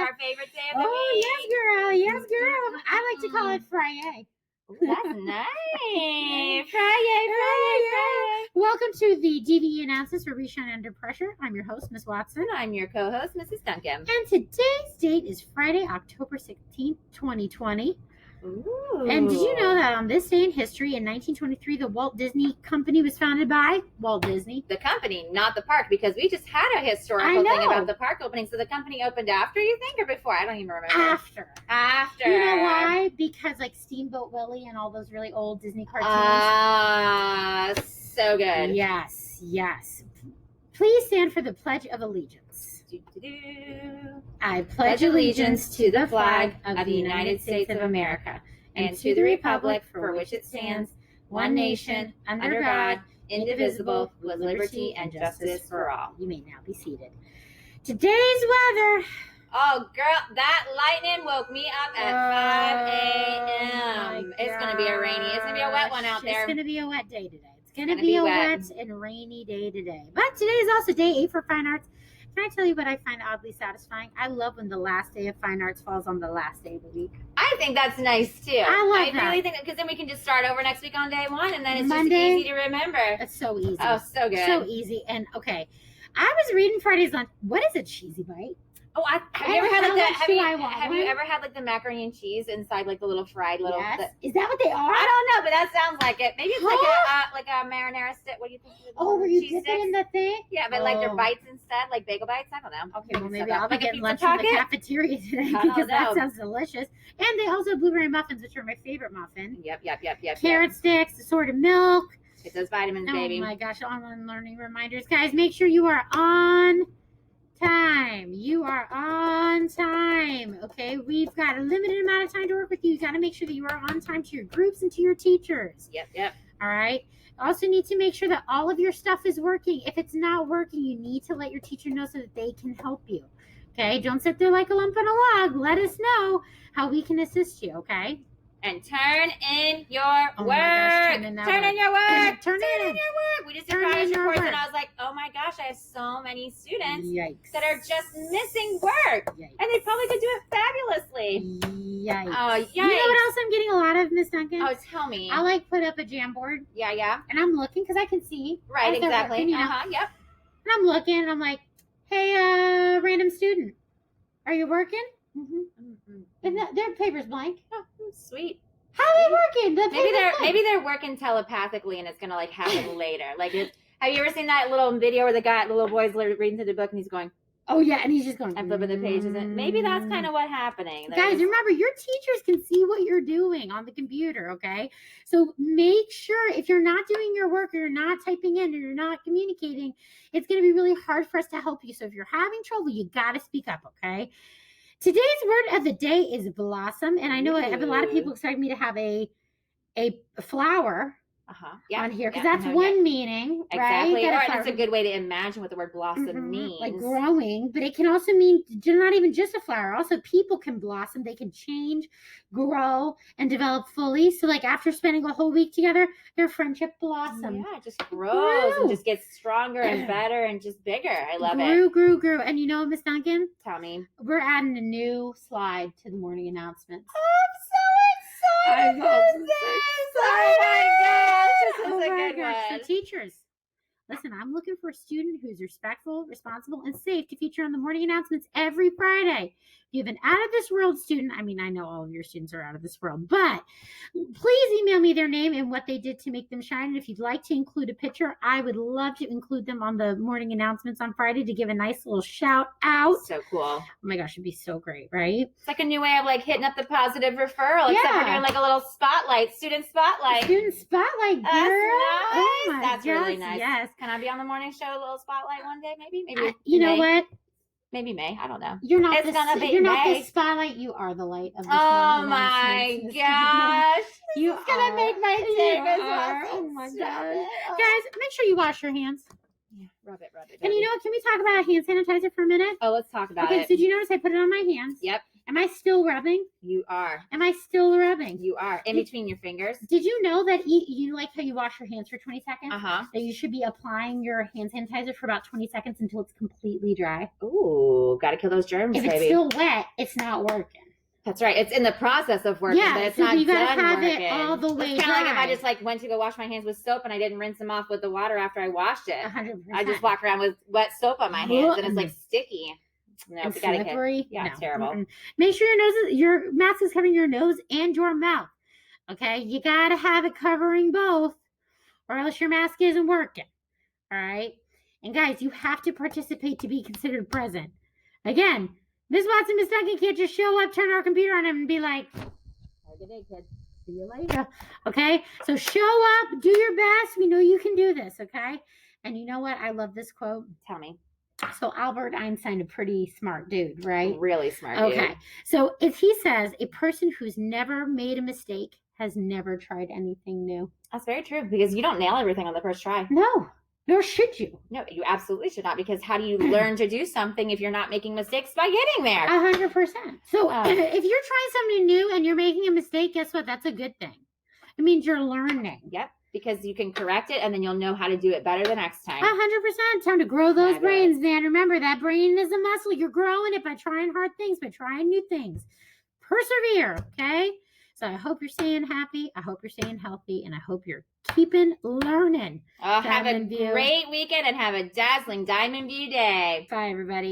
our favorite day of the Oh, week. yes, girl. Yes, girl. I like to call it Friday. Ooh, that's nice. Friday. Welcome to the DVE Analysis where we shine under pressure. I'm your host, Miss Watson. And I'm your co-host, Mrs. Duncan. And today's date is Friday, October 16th, 2020. Ooh. And did you know that on this day in history, in 1923, the Walt Disney Company was founded by Walt Disney? The company, not the park, because we just had a historical thing about the park opening. So the company opened after, you think, or before? I don't even remember. After. After. You know why? Because like Steamboat Willie and all those really old Disney cartoons. So good. Yes, yes. Please stand for the Pledge of Allegiance. I pledge allegiance to the flag of the United States of America and to the republic for which it stands, one nation, under God, indivisible, with liberty and justice for all. You may now be seated. Today's weather. Oh, girl, that lightning woke me up at 5 a.m. It's going to be a rainy. It's going to be a wet one out there. It's going to be a wet day today. It's going to be a wet and rainy day today. But today is also day 8 for fine arts. Can I tell you what I find oddly satisfying? I love when the last day of fine arts falls on the last day of the week. I think that's nice too. I really think that, because then we can just start over next week on day 1, and then it's Monday, just easy to remember. It's so easy. Oh, so good. So easy. And okay, I was reading Friday's lunch. What is a cheesy bite? Oh, have you ever had like have you ever had like the macaroni and cheese inside like the little fried little? Yes. Is that what they are? I don't know, but that sounds like it. Maybe it's like a marinara stick. What do you think? Oh, were you dipping in the thing? Yeah, but like they're bites instead, like bagel bites. I don't know. Okay, well maybe I'll be getting lunch from the cafeteria today because that sounds delicious. And they also have blueberry muffins, which are my favorite muffin. Yep. Carrot sticks, assorted milk. Get those vitamins, baby. Oh my gosh, online learning reminders, guys. Make sure you are on time. You are on time. Okay, we've got a limited amount of time to work with you. You got to make sure that you are on time to your groups and to your teachers. Yep. All right. Also need to make sure that all of your stuff is working. If it's not working, you need to let your teacher know so that they can help you. Okay, don't sit there like a lump on a log. Let us know how we can assist you. Okay. And turn in your work. Turn in your work. Turn in your work. We just did progress reports, and I was like, oh my gosh, I have so many students that are just missing work. Yikes. And they probably could do it fabulously. Yikes. Oh, yikes. You know what else I'm getting a lot of, Miss Duncan? Oh, tell me. I like put up a Jamboard. Yeah. And I'm looking because I can see. Right, exactly. Working, yep. And I'm looking, and I'm like, hey, random student, are you working? Mm-hmm. And their paper's blank. Oh, sweet. How are they working? Maybe they're working telepathically, and it's gonna like happen later. Like, have you ever seen that little video where the little boy's reading through the book and he's going, oh yeah, and he's just going and flipping the pages, and maybe that's kind of what's happening. Guys, remember, your teachers can see what you're doing on the computer. Okay, so make sure if you're not doing your work, or you're not typing in, or you're not communicating, it's going to be really hard for us to help you. So if you're having trouble, you got to speak up. Okay. Today's word of the day is blossom, and I know I have a lot of people expect me to have a flower on here because that's one meaning, exactly. Right? Or it's a good way to imagine what the word blossom means, like growing. But it can also mean not even just a flower. Also, people can blossom; they can change, grow, and develop fully. So, like after spending a whole week together, their friendship blossomed. Yeah, it just grows and just gets stronger and better and just bigger. I love it. Grew. And you know, Miss Duncan, tell me, we're adding a new slide to the morning announcements. I'm so excited for this. Oh my gosh, this is a good one. So teachers, listen, I'm looking for a student who's respectful, responsible, and safe to feature on the morning announcements every Friday. If you have an out-of-this-world student, I mean, I know all of your students are out of this world, but please email me their name and what they did to make them shine. And if you'd like to include a picture, I would love to include them on the morning announcements on Friday to give a nice little shout out. So cool. Oh my gosh, it'd be so great, right? It's like a new way of like hitting up the positive referral, except we're doing like a little spotlight, student spotlight. Student spotlight, girl. That's nice. Oh my That's gosh, really nice. Yes. Can I be on the morning show, a little spotlight one day, maybe? You know what? Maybe May. I don't know. You're not the spotlight. You are the light of the Oh my gosh. You're going to make my day. Oh my gosh. Guys, make sure you wash your hands. Yeah, rub it. And you know what? Can we talk about hand sanitizer for a minute? Oh, let's talk about Okay, it. so did you notice I put it on my hands? Yep. Am I still rubbing? You are. Am I still rubbing? You are. In between your fingers. Did you know that you like how you wash your hands for 20 seconds? Uh-huh. That you should be applying your hand sanitizer for about 20 seconds until it's completely dry? Ooh, got to kill those germs, If baby. it's still wet, it's not working. That's right. It's in the process of working, but it's so not you gotta done have working. it all the way It's kind of like if I dry. just went to go wash my hands with soap and I didn't rinse them off with the water after I washed it. 100%. I just walk around with wet soap on my hands and it's like sticky. No, and we gotta get. slippery. Yeah, No. it's terrible. Mm-mm. Make sure your mask is covering your nose and your mouth. Okay, you gotta have it covering both, or else your mask isn't working. All right, and guys, you have to participate to be considered present. Again, Miss Watson, Miss Duncan can't just show up, turn our computer on, and be like, "Have a good day, kid. See you later." Okay, so show up, do your best. We know you can do this. Okay, and you know what? I love this quote. Tell me. So Albert Einstein, a pretty smart dude, right? Really smart Okay. dude. So if he says a person who's never made a mistake has never tried anything new. That's very true because you don't nail everything on the first try. No, nor should you. No, you absolutely should not because how do you learn to do something if you're not making mistakes by getting there? 100%. So if you're trying something new and you're making a mistake, guess what? That's a good thing. It means you're learning. Yep. Because you can correct it and then you'll know how to do it better the next time. 100%. Time to grow those brains, man. Remember, that brain is a muscle. You're growing it by trying hard things, by trying new things. Persevere, okay? So I hope you're staying happy. I hope you're staying healthy. And I hope you're keeping learning. Have a great weekend and have a dazzling Diamond View day. Bye, everybody.